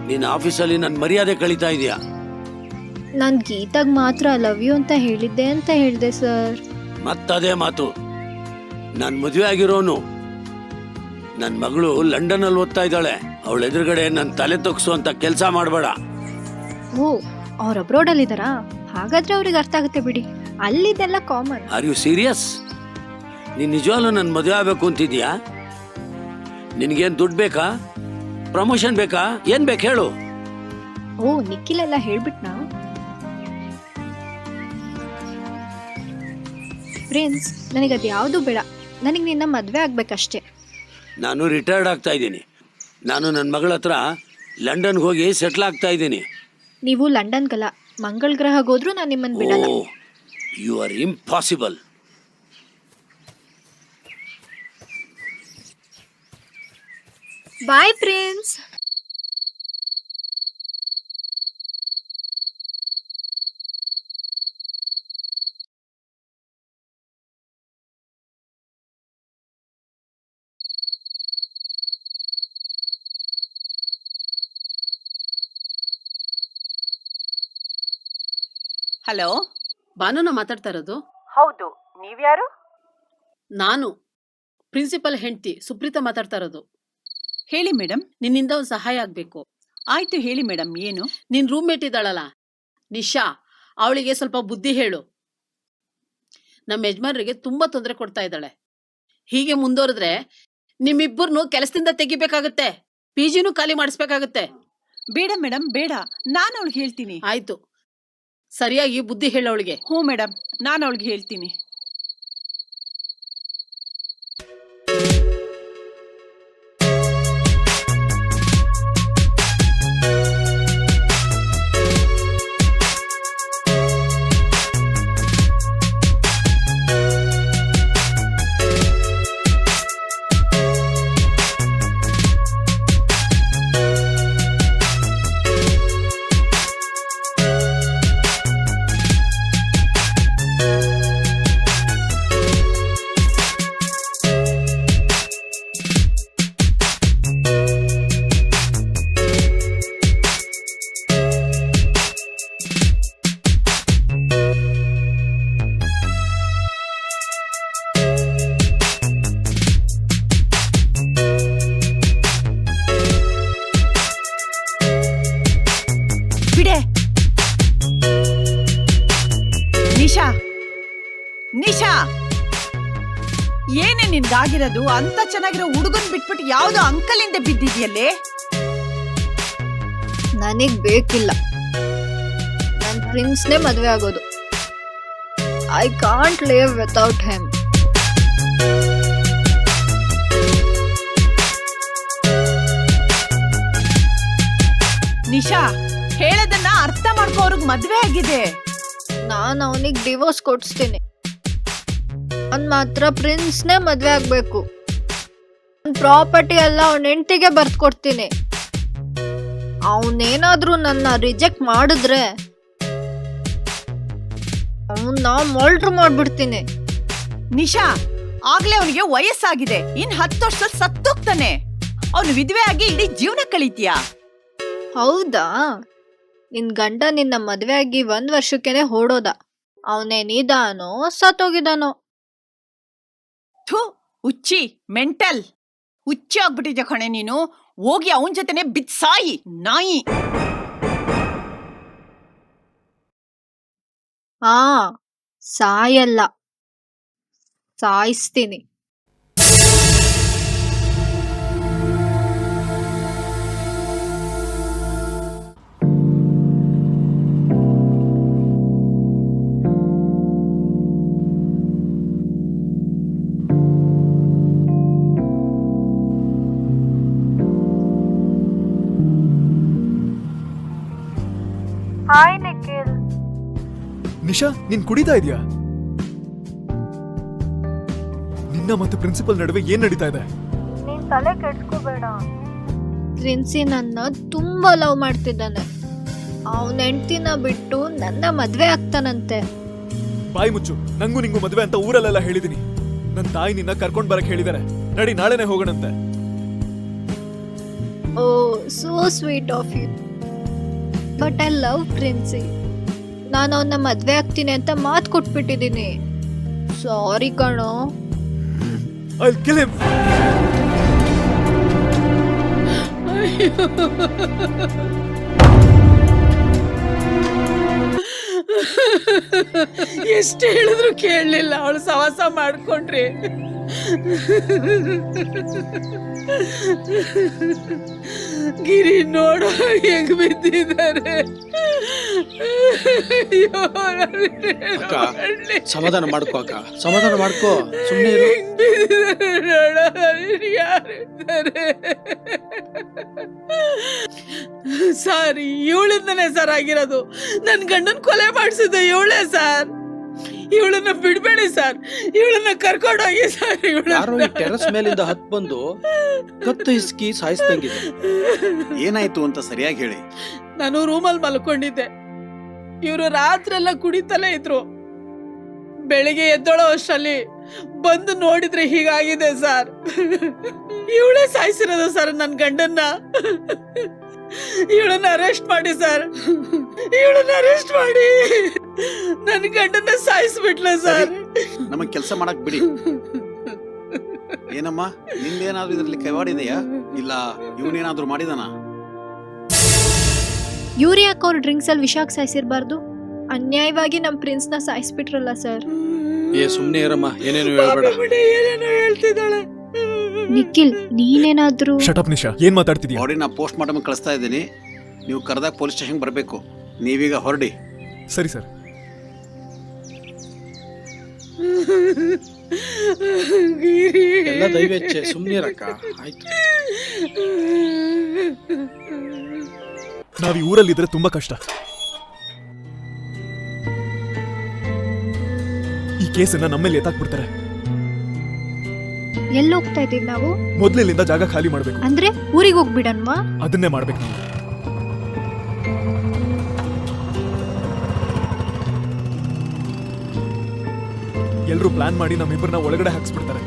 ನೀನ್ ಆಫೀಸಲ್ಲಿ ನನ್ ಮರ್ಯಾದೆ ಕಳೀತಾ ಇದೀಯಾ. ನಾನ್ ಗೀತಾಗ್ ಮಾತ್ರ ಲವ್ ಯು ಅಂತ ಹೇಳಿದ್ದೆ ಅಂತ ಹೇಳ್ದೆ ಸರ್. ಮತ್ತದೇ ಮಾತು. ನಾನ್ ಮದುವೆ ಆಗಿರೋನು, ನನ್ ಮಗಳು ಲಂಡನ್ ಅಲ್ಲಿ ಓದ್ತಾ ಇದ್ದಾಳೆ. ಅವಳ ಎದುರುಗಡೆ ನನ್ ತಲೆ ತೊಗ್ಸು ಅಂತ ಕೆಲ್ಸ ಮಾಡ್ಬೇಡ. ಓ, ಅವ್ರ ಅಬ್ರೋಡ್ ಅಲ್ಲಿ ಇದಾರಾ? ಹಾಗಾದ್ರೆ ಅವ್ರಿಗೆ ಅರ್ಥ ಆಗುತ್ತೆ ಬಿಡಿ, ಅಲ್ಲಿದೆಲ್ಲ ಕಾಮನ್. Are you serious? ನೀನ್ ನಿಜವಾಗ್ಲೂ ನನ್ ಮದುವೆ ಆಗ್ಬೇಕು ಅಂತಿದ್ಯಾ? ನಿನ್ಗೇನ್ ದುಡ್ಡು ಬೇಕಾ, ಪ್ರಮೋಷನ್ ಬೇಕಾ, ಏನ್ ಬೇಕು ಹೇಳು? ಓ, ನಿಖಿಲೆಲ್ಲ ಹೇಳ್ಬಿಟ್ನಾ? ಪ್ರಿನ್ಸ್, ನನಗದು ಯಾವುದು ಬೇಡ, ನನಗೆ ನಿನ್ನ ಮದ್ವೆ ಆಗ್ಬೇಕಷ್ಟೇ. ನಾನು ರಿಟೈರ್ಡ್ ಆಗ್ತಾ ಇದ್ದೀನಿ. ನಾನು ನನ್ನ ಮಗಳ ಹತ್ರ ಲಂಡನ್ಗೆ ಹೋಗಿ ಸೆಟ್ಲ್ ಆಗ್ತಾ ಇದ್ದೀನಿ. ನೀವು ಲಂಡನ್ಗಲ್ಲ, ಮಂಗಳ ಗ್ರಹಕ್ಕೆ ಹೋದ್ರೂ ನಾನು ನಿಮ್ಮನ್ನು ಬಿಡಲ್ಲ. Oh, you are impossible. Bye Prince. Hello, ಬಾನುನ ಮಾತಾಡ್ತಾ ಇರೋದು? ಹೌದು, ನೀವ್ಯಾರು? ನಾನು ಪ್ರಿನ್ಸಿಪಲ್ ಹೆಂಡತಿ ಸುಪ್ರೀತಾ ಮಾತಾಡ್ತಾ ಇರೋದು. ಹೇಳಿ ಮೇಡಮ್. ನಿನ್ನಿಂದ ಒಂದು ಸಹಾಯ ಆಗ್ಬೇಕು. ಆಯ್ತು, ಹೇಳಿ ಮೇಡಮ್. ಏನು? ನಿನ್ ರೂಮ್ಮೇಟ್ ಇದ್ದಾಳಲ್ಲ ನಿಶಾ, ಅವಳಿಗೆ ಸ್ವಲ್ಪ ಬುದ್ಧಿ ಹೇಳು. ನಮ್ಮ ಯಜಮಾನರಿಗೆ ತುಂಬಾ ತೊಂದರೆ ಕೊಡ್ತಾ ಇದ್ದಾಳೆ. ಹೀಗೆ ಮುಂದುವರೆದ್ರೆ ನಿಮ್ಮಿಬ್ಬರನ್ನು ಕೆಲಸದಿಂದ ತೆಗಿಬೇಕಾಗತ್ತೆ, ಪಿಜಿನೂ ಖಾಲಿ ಮಾಡಿಸ್ಬೇಕಾಗತ್ತೆ. ಬೇಡ ಮೇಡಮ್, ಬೇಡ. ನಾನು ಅವಳಿಗೆ ಹೇಳ್ತೀನಿ. ಆಯ್ತು, ಸರಿಯಾಗಿ ಬುದ್ಧಿ ಹೇಳು ಅವಳಿಗೆ. ಹ್ಞೂ ಮೇಡಮ್, ನಾನು ಅವಳಿಗೆ ಹೇಳ್ತೀನಿ. ಬಿಡೆ ನಿಶಾ, ನಿಶಾ, ಏನೇ ನಿನ್ಗಾಗಿರೋದು? ಅಂತ ಚೆನ್ನಾಗಿರೋ ಹುಡುಗನ್ ಬಿಟ್ಬಿಟ್ಟು ಯಾವ್ದೋ ಅಂಕಲ್ ಹಿಂದೆ ಬಿದ್ದಿದ್ಯಲ್ಲೇ. ನನಗ್ ಬೇಕಿಲ್ಲ, ನನ್ ಪ್ರಿನ್ಸ್ನೇ ಮದ್ವೆ ಆಗೋದು. I can't live without him. Nisha, ಹೇಳದನ್ನ ಅರ್ಥ ಮಾಡ್ಕೋ. ಅವ್ರಿಗೆ ಮದ್ವೆ ಆಗಿದೆ. ನಾನು ಅವನಿಗೆ ಡಿವೋರ್ಸ್ ಕೊಡಿಸ್ತೀನಿ. ಅವ್ನ್ ಮಾತ್ರ ಪ್ರಿನ್ಸ್ನೇ ಮದ್ವೆ ಆಗ್ಬೇಕು. ಪ್ರಾಪರ್ಟಿ ಎಲ್ಲ ಅವನ ಹೆಂಡತಿಗೆ ಬರ್ದ್ ಕೊಡ್ತೀನಿ. ಅವನೇನಾದ್ರೂ ನನ್ನ ರಿಜೆಕ್ಟ್ ಮಾಡಿದ್ರೆ ಅವನ್ನ ಮೋಲ್ಡ್ರ್ ಮಾಡ್ಬಿಡ್ತೀನಿ. ನಿಶಾ, ಆಗ್ಲೇ ಅವನಿಗೆ ವಯಸ್ಸಾಗಿದೆ. ಇನ್ 10 ವರ್ಷ ಸತ್ತೋಗ್ತಾನೆ. ಅವನು ವಿಧವೆ ಆಗಿ ಇಡೀ ಜೀವನ ಕಳೀತೀಯಾ? ಹೌದಾ? ನಿನ್ ಗಂಡ ನಿನ್ನ ಮದ್ವೆ ಆಗಿ 1 ವರ್ಷಕ್ಕೇನೆ ಹೊಡೋದ. ಅವನೇ ನಿಧಾನೋ ಸತ್ತೋಗಿದಾನೋ? ಥು ಹುಚ್ಚಿ ಮೆಂಟಲ್ ಹುಚ್ಚಿ ಆಗ್ಬಿಟ್ಟಿದ್ಯಾ ಕಣೆ ನೀನು. ಹೋಗಿ ಅವನ್ ಜೊತೆನೆ ಬಿತ್ ಸಾಯಿ ನಾಯಿ. ಆ ಸಾಯಲ್ಲ, ಸಾಯಿಸ್ತೀನಿ. ಹಾಯ್ ನಿಖಿಲ್. ನಿಶಾ, ನೀನ್ ಕುಡಿತಾ ಇದೀಯಾ? ನಿನ್ನ ಮತ್ತು ಪ್ರಿನ್ಸಿಪಲ್ ನಡುವೆ ಏನ್ ನಡೀತಾ ಇದೆ? ನೀನ್ ತಲೆ ಕೆಡ್ಸ್ಕೋಬೇಡ. ಪ್ರಿನ್ಸಿ ನನ್ನ ತುಂಬಾ ಲವ್ ಮಾಡ್ತಿದ್ದಾನೆ. ಅವನ ಹೆಂಡ್ತಿನ ಬಿಟ್ಟು ನನ್ನ ಮದ್ವೆ ಆಗ್ತಾನಂತೆ. ಬಾಯಿ ಮುಚ್ಚು. ನಂಗೂ ನಿಂಗೂ ಮದ್ವೆ ಅಂತ ಊರಲ್ಲೆಲ್ಲ ಹೇಳಿದೀನಿ. ನನ್ ತಾಯಿ ನಿನ್ನ ಕರ್ಕೊಂಡ್ ಬರಕ್ ಹೇಳಿದಾರೆ. ನಡಿ, ನಾಳೆನೆ ಹೋಗೋಣಂತೆ. Oh, so sweet of you. But I love Princy. ನಾನು ಅವನ್ನ ಮದ್ವೆ ಆಗ್ತೀನಿ ಅಂತ ಮಾತು ಕೊಟ್ಬಿಟ್ಟಿದ್ದೀನಿ. ಸಾರಿ ಕಣೋ. I'll kill him. ಎಷ್ಟು ಹೇಳಿದ್ರು ಕೇಳಲಿಲ್ಲ. ಅವಳು ಸವಾಸ ಮಾಡ್ಕೊಂಡ್ರಿ. ಗಿರಿ ನೋಡೋ ಹೆಂಗ್ ಬಿದ್ದಿದ್ದಾರೆ. ಅಕ್ಕ ಸಮಾಧಾನ ಮಾಡ್ಕೋ, ಅಕ್ಕ ಸಮಾಧಾನ ಮಾಡ್ಕೋ, ಸುಮ್ಮನೆ ಇರು. ಯಾರಿದ್ದಾರೆ ಸರ್? ಇವಳಿಂದನೇ ಸರ್ ಆಗಿರೋದು. ನನ್ ಗಂಡನ್ ಕೊಲೆ ಮಾಡಿಸಿದ್ದು ಇವಳೇ ಸರ್. ಇವಳನ್ನ ಬಿಡ್ಬೇಡಿ ಸರ್, ಇವಳನ್ನ ಕರ್ಕೊಂಡೋಗಿ ಸರ್. ಯಾರೋ ಈ ಟೆರಸ್ ಮೇಲಿಂದ ಹತ್ ಬಂದು ಕತ್ತು ಹಿಸ್ಕಿ ಸಾಯಿಸ್ದಂಗಿದೆ. ಏನಾಯ್ತು ಅಂತ ಸರಿಯಾಗಿ ಹೇಳಿ. ನಾನು ರೂಮಲ್ಲಿ ಮಲ್ಕೊಂಡಿದ್ದೆ. ಇವರು ರಾತ್ರೆಲ್ಲ ಕುಡಿತಲೇ ಇದ್ರು. ಬೆಳಿಗ್ಗೆ ಎದ್ದೋಳೋ ಅಷ್ಟರಲ್ಲಿ ಬಂದು ನೋಡಿದ್ರೆ ಹೀಗಾಗಿದೆ ಸರ್. ಇವಳೇ ಸಾಯಿಸಿರೋದು ಸರ್ ನನ್ ಗಂಡನ್ನ. ಇವಳನ್ನ ಅರೆಸ್ಟ್ ಮಾಡಿ ಸರ್, ಇವಳನ್ನ ಅರೆಸ್ಟ್ ಮಾಡಿ. ನನ್ ಗಂಡನ್ನ ಸಾಯಿಸ್ಬಿಟ್ಲ ಸರ್. ನಮಗ್ ಕೆಲಸ ಮಾಡಕ್ ಬಿಡಿ. ಏನಮ್ಮ, ನಿಂದೇನಾದ್ರೂ ಇದ್ರಲ್ಲಿ ಕೈವಾಡಿದೆಯಾ? ಇಲ್ಲ ಇವನೇನಾದ್ರೂ ಮಾಡಿದಾನ? ಇವ್ರು ಯಾಕೆ ಅವ್ರ ಡ್ರಿಂಕ್ಸ್ ಅಲ್ಲಿ ವಿಷಾಕ್ ಸಾಯಿಸಿರ್ಬಾರ್ದು? ಅನ್ಯಾಯವಾಗಿ ನಮ್ ಪ್ರಿನ್ಸ್ ನ ಸಾಯಿಸ್ಬಿಟ್ರಲ್ಲ ಸರ್. ಏ ಸುಮ್ನೆ ಇರಮ್ಮ, ಏನೇನು ಹೇಳ್ಬೇಡ. ಏನೇನೋ ಹೇಳ್ತಿದ್ದಾಳೆ. ನಿಖಿಲ್, ನೀನೇನಾದ್ರೂ ಶಟ್ ಅಪ್ ನಿಶಾ. ಏನ್ ಮಾತಾಡ್ತಿದೀಯ? ಬಾಡಿನ ಪೋಸ್ಟ್ ಮಾರ್ಟಮ್ ಕಳಿಸ್ತಾ ಇದ್ದೀನಿ. ನೀವು ಕರೆದಾಗ ಪೊಲೀಸ್ ಸ್ಟೇಷನ್ ಬರಬೇಕು. ನೀವೀಗ ಹೊರಡಿ. ಸರಿ ಸರ್. ಎಲ್ಲ ದೈವೇಚ್ಛೆ, ಸುಮ್ನೆ ಇರಕ್ಕ. ಆಯ್ತು. ನಾವ್ ಈ ಊರಲ್ಲಿದ್ರೆ ತುಂಬಾ ಕಷ್ಟ. ಈ ಕೇಸನ್ನ ನಮ್ಮೇಲೆ ಎತ್ತಾಕ್ಬಿಡ್ತಾರೆ. ಎಲ್ಲಿ ಹೋಗ್ತಾ ಇದೀವಿ ನಾವು? ಮೊದ್ಲಿಲ್ಲಿಂದ ಜಾಗ ಖಾಲಿ ಮಾಡ್ಬೇಕು. ಅಂದ್ರೆ ಊರಿಗೆ ಹೋಗ್ಬಿಡನ್ವಾ? ಅದನ್ನೇ ಮಾಡ್ಬೇಕು ನಾವು. ಎಲ್ರು ಪ್ಲಾನ್ ಮಾಡಿ ನಮ್ಮಿಬ್ಬರನ್ನ ಒಳಗಡೆ ಹಾಕ್ಸ್ಬಿಡ್ತಾರೆ.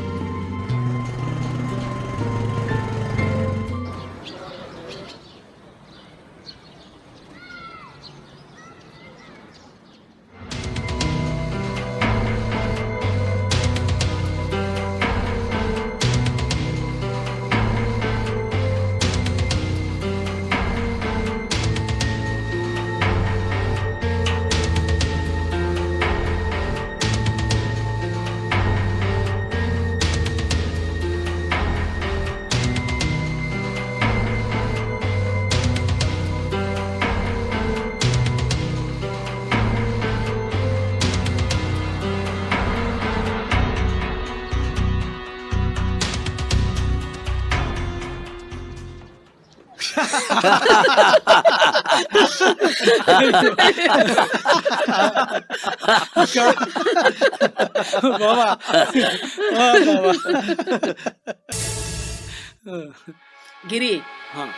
ಗಿರಿ,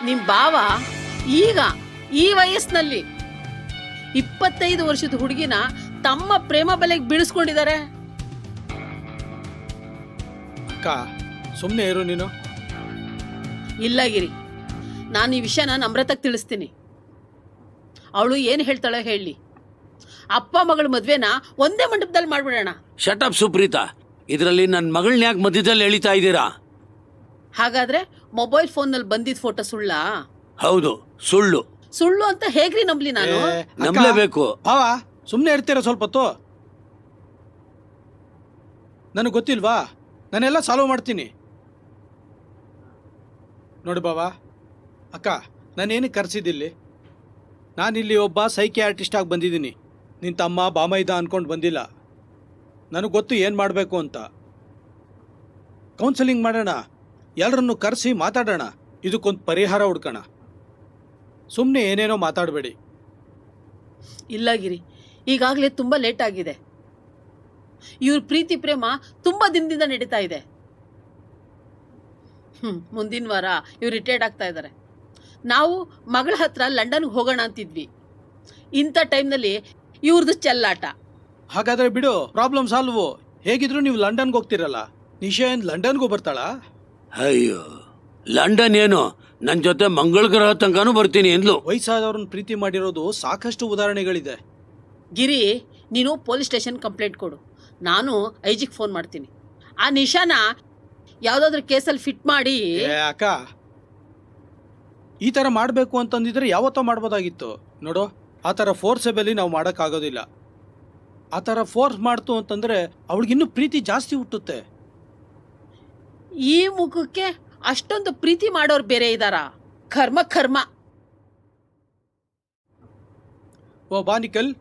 ನಿಮ್ ಬಾವ ಈಗ ಈ ವಯಸ್ಸಿನಲ್ಲಿ 25 ವರ್ಷದ ಹುಡುಗಿನ ತಮ್ಮ ಪ್ರೇಮ ಬಲೆಗೆ ಬೀಳಿಸ್ಕೊಂಡಿದ್ದಾರೆ. ಅಕ್ಕ ಸುಮ್ನೆ ಇರು ನೀನು. ಇಲ್ಲ ಗಿರಿ, ನಾನು ಈ ವಿಷಯನ ನಮ್ರತಕ್ಕೆ ತಿಳಿಸ್ತೀನಿ. ಅವಳು ಏನು ಹೇಳ್ತಾಳೋ ಹೇಳಿ. ಅಪ್ಪ ಮಗಳ ಮದ್ವೆನ ಒಂದೇ ಮಂಟಪದಲ್ಲಿ ಮಾಡ್ಬಿಡೋಣ. Shut up Supreetha. ಇದರಲ್ಲಿ ನನ್ನ ಮಗಳನ್ನ ಯಾಕೆ ಮಧ್ಯದಲ್ಲಿ ಎಳಿತಾ ಇದ್ದೀರಾ? ಹಾಗಾದ್ರೆ ಮೊಬೈಲ್ ಫೋನ್ನಲ್ಲಿ ಬಂದಿದ್ ಫೋಟೋ ಸುಳ್ಳಾ? ಹೌದು, ಸುಳ್ಳು. ಸುಳ್ಳು ಅಂತ ಹೇಗ್ರಿ ನಂಬ್ಲಿ ನಾನು? ನಂಬಲೇಬೇಕು. ಭಾವ ಸುಮ್ಮನೆ ಇರ್ತೀರ ಸ್ವಲ್ಪ ಹೊತ್ತು? ನನಗೆ ಗೊತ್ತಿಲ್ವಾ? ನಾನೆಲ್ಲ ಸಾಲ್ವ್ ಮಾಡ್ತೀನಿ. ನೋಡಿ ಬಾವ, ಅಕ್ಕ, ನಾನೇನಕ್ಕೆ ಕರೆಸಿದ್ದಿಲ್ಲಿ? ನಾನಿಲ್ಲಿ ಒಬ್ಬ ಸೈಕಿಯಾಟ್ರಿಸ್ಟ್ ಆಗಿ ಬಂದಿದ್ದೀನಿ. ನಿನ್ನ ತಮ್ಮ ಬಾಮೈದ ಅನ್ಕೊಂಡು ಬಂದಿಲ್ಲ. ನನಗೆ ಗೊತ್ತು ಏನು ಮಾಡಬೇಕು ಅಂತ. ಕೌನ್ಸಿಲಿಂಗ್ ಮಾಡೋಣ, ಎಲ್ಲರನ್ನು ಕರೆಸಿ ಮಾತಾಡೋಣ, ಇದಕ್ಕೊಂದು ಪರಿಹಾರ ಹುಡ್ಕೋಣ. ಸುಮ್ಮನೆ ಏನೇನೋ ಮಾತಾಡಬೇಡಿ. ಇಲ್ಲ ಗಿರಿ, ಈಗಾಗಲೇ ತುಂಬಾ ಲೇಟ್ ಆಗಿದೆ. ಇವ್ರ ಪ್ರೀತಿ ಪ್ರೇಮ ತುಂಬಾ ದಿನದಿಂದ ನಡೀತಾ ಇದೆ. ಮುಂದಿನ ವಾರ ಇವ್ರು ರಿಟೈರ್ಡ್ ಆಗ್ತಾ ಇದ್ದಾರೆ. ನಾವು ಮಗಳ ಹತ್ರ ಲಂಡನ್ಗೆ ಹೋಗೋಣ ಅಂತಿದ್ವಿ. ಇಂಥ ಟೈಮ್ನಲ್ಲಿ ಇವ್ರದ್ದು ಚೆಲ್ಲಾಟ. ಹಾಗಾದ್ರೆ ಬಿಡು, ಪ್ರಾಬ್ಲಮ್ ಸಾಲ್ವು. ಹೇಗಿದ್ರು ನೀವು ಲಂಡನ್ಗೆ ಹೋಗ್ತಿರಲ್ಲ, ನಿಶಾ ಏನ್ ಲಂಡನ್ಗೂ ಬರ್ತಾಳಾ? ಅಯ್ಯೋ, ಲಂಡನ್ ಏನು, ನನ್ನ ಜೊತೆ ಮಂಗಳ ಗ್ರಹ ತನಕನೂ ಬರ್ತೀನಿ ಎಂದ್ಲು. ವಯಸ್ಸಾದವ್ರನ್ನ ಪ್ರೀತಿ ಮಾಡಿರೋದು ಸಾಕಷ್ಟು ಉದಾಹರಣೆಗಳಿದೆ. ಗಿರಿ, ನೀನು ಪೊಲೀಸ್ ಸ್ಟೇಷನ್ ಕಂಪ್ಲೇಂಟ್ ಕೊಡು. ನಾನು ಐಜಿಗೆ ಫೋನ್ ಮಾಡ್ತೀನಿ. ಆ ನಿಶಾನ ಯಾವುದಾದ್ರೂ ಕೇಸಲ್ಲಿ ಫಿಟ್ ಮಾಡಿ. ಅಕ್ಕ, ಈ ಥರ ಮಾಡಬೇಕು ಅಂತಂದಿದ್ರೆ ಯಾವತ್ತೋ ಮಾಡ್ಬೋದಾಗಿತ್ತು. ನೋಡು, ಆ ಥರ ಫೋರ್ಸೆಬಲಿ ನಾವು ಮಾಡೋಕ್ಕಾಗೋದಿಲ್ಲ. ಆ ಥರ ಫೋರ್ಸ್ ಮಾಡ್ತು ಅಂತಂದ್ರೆ ಅವಳಿಗಿನ್ನೂ ಪ್ರೀತಿ ಜಾಸ್ತಿ ಹುಟ್ಟುತ್ತೆ. ಈ ಮುಖಕ್ಕೆ ಅಷ್ಟೊಂದು ಪ್ರೀತಿ ಮಾಡೋರು ಬೇರೆ ಇದ್ದಾರಾ? ಕರ್ಮ ಕರ್ಮ. ಓ ಬಾ Nikhil.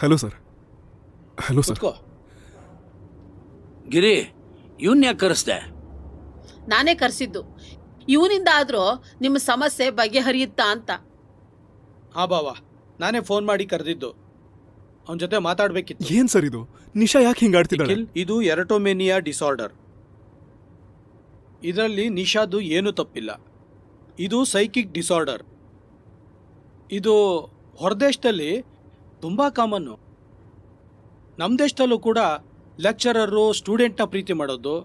Hello sir. Hello sir. ಕೂತ್ಕೋ. ಗಿರಿ, ಇವನ್ ಯಾಕೆ ಕರೆಸ್ದೆ? ನಾನೇ ಕರೆಸಿದ್ದು. ಇವನಿಂದ ಆದ್ರೂ ನಿಮ್ಮ ಸಮಸ್ಯೆ ಬಗೆಹರಿಯುತ್ತಾ ಅಂತ. ಹಾ ಬಾವಾ, ನಾನೇ ಫೋನ್ ಮಾಡಿ ಕರೆದಿದ್ದು. ಅವನ ಜೊತೆ ಮಾತಾಡ್ಬೇಕಿತ್ತು. ಏನ್ ಸರ್ ಇದು? ನಿಶಾ ಯಾಕೆ ಹಿಂಗಾಡ್ತಿದ್ದಾಳೆ? ನಿಖಿಲ್, ಇದು ಎರಟೋಮೇನಿಯಾ ಡಿಸಾರ್ಡರ್. ಇದರಲ್ಲಿ ನಿಶಾದು ಏನೂ ತಪ್ಪಿಲ್ಲ. ಇದು ಸೈಕಿಕ್ ಡಿಸಾರ್ಡರ್. ಇದು ಹೊರದೇಶದಲ್ಲಿ ತುಂಬ ಕಾಮನ್ನು. ನಮ್ಮ ದೇಶದಲ್ಲೂ ಕೂಡ ಲೆಕ್ಚರರು ಸ್ಟೂಡೆಂಟ್ನ ಪ್ರೀತಿ ಮಾಡೋದು,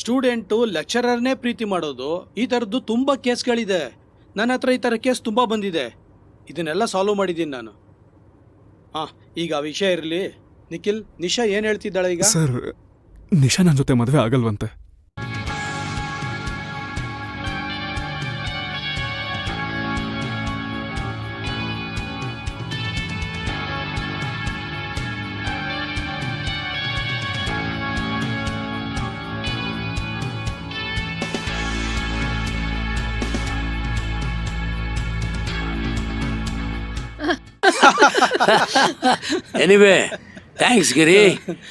ಸ್ಟೂಡೆಂಟು ಲೆಕ್ಚರರ್ನೇ ಪ್ರೀತಿ ಮಾಡೋದು, ಈ ಥರದ್ದು ತುಂಬ ಕೇಸ್ಗಳಿದೆ. ನನ್ನ ಹತ್ರ ಈ ಥರ ಕೇಸ್ ತುಂಬ ಬಂದಿದೆ. ಇದನ್ನೆಲ್ಲ ಸಾಲ್ವ್ ಮಾಡಿದ್ದೀನಿ ನಾನು. ಹಾಂ, ಈಗ ಆ ವಿಷಯ ಇರಲಿ. ನಿಖಿಲ್, ನಿಶಾ ಏನು ಹೇಳ್ತಿದ್ದಾಳೆ ಈಗ? ಸರ್, ನಿಶಾ ನನ್ನ ಜೊತೆ ಮದುವೆ ಆಗಲ್ವಂತೆ. ಎನಿವೆ, ಥ್ಯಾಂಕ್ಸ್ ಗಿರಿ.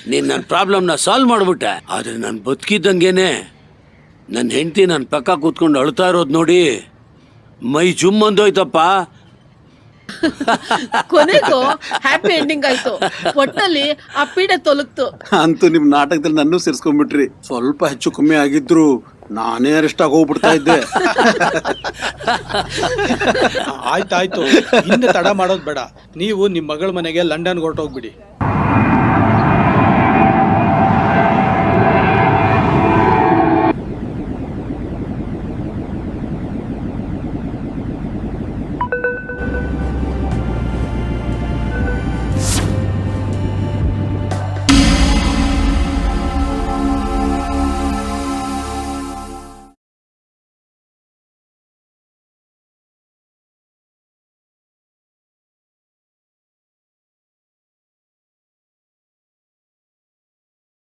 ನೀನ್ ನನ್ನ ಪ್ರಾಬ್ಲಮ್ನ ಸಾಲ್ವ್ ಮಾಡ್ಬಿಟ್ಟೆ. ಆದ್ರೆ ನಾನು ಬದುಕಿದ್ದಂಗೆನೆ ನನ್ನ ಹೆಂಡತಿ ನನ್ನ ಪಕ್ಕ ಕೂತ್ಕೊಂಡು ಅಳ್ತಾ ಇರೋದು ನೋಡಿ ಮೈ ಜುಮ್ ಅಂದೋಯ್ತಪ್ಪ. ಕೊನೆಗೂ ಹ್ಯಾಪಿ ಎಂಡಿಂಗ್ ಆಯ್ತು. ಒಟ್ಟಲ್ಲಿ ಆ ಪೀಡೆ ತೊಲಗ್ತು. ಅಂತೂ ನಿಮ್ ನಾಟಕದಲ್ಲಿ ನನ್ನೂ ಸೇರ್ಸ್ಕೊಂಡ್ಬಿಟ್ರಿ. ಸ್ವಲ್ಪ ಹೆಚ್ಚು ಕಮ್ಮಿ ಆಗಿದ್ರು ನಾನೇ ಅರೆಸ್ಟ್ ಆಗೋಗ್ಬಿಡ್ತಾ ಇದ್ದೆ. ಆಯ್ತಾಯ್ತು, ಹಿಂದೆ ತಡ ಮಾಡೋದು ಬೇಡ. ನೀವು ನಿಮ್ಮ ಮಗಳ ಮನೆಗೆ ಲಂಡನ್ಗೆ ಹೊರಟೋಗ್ಬಿಡಿ.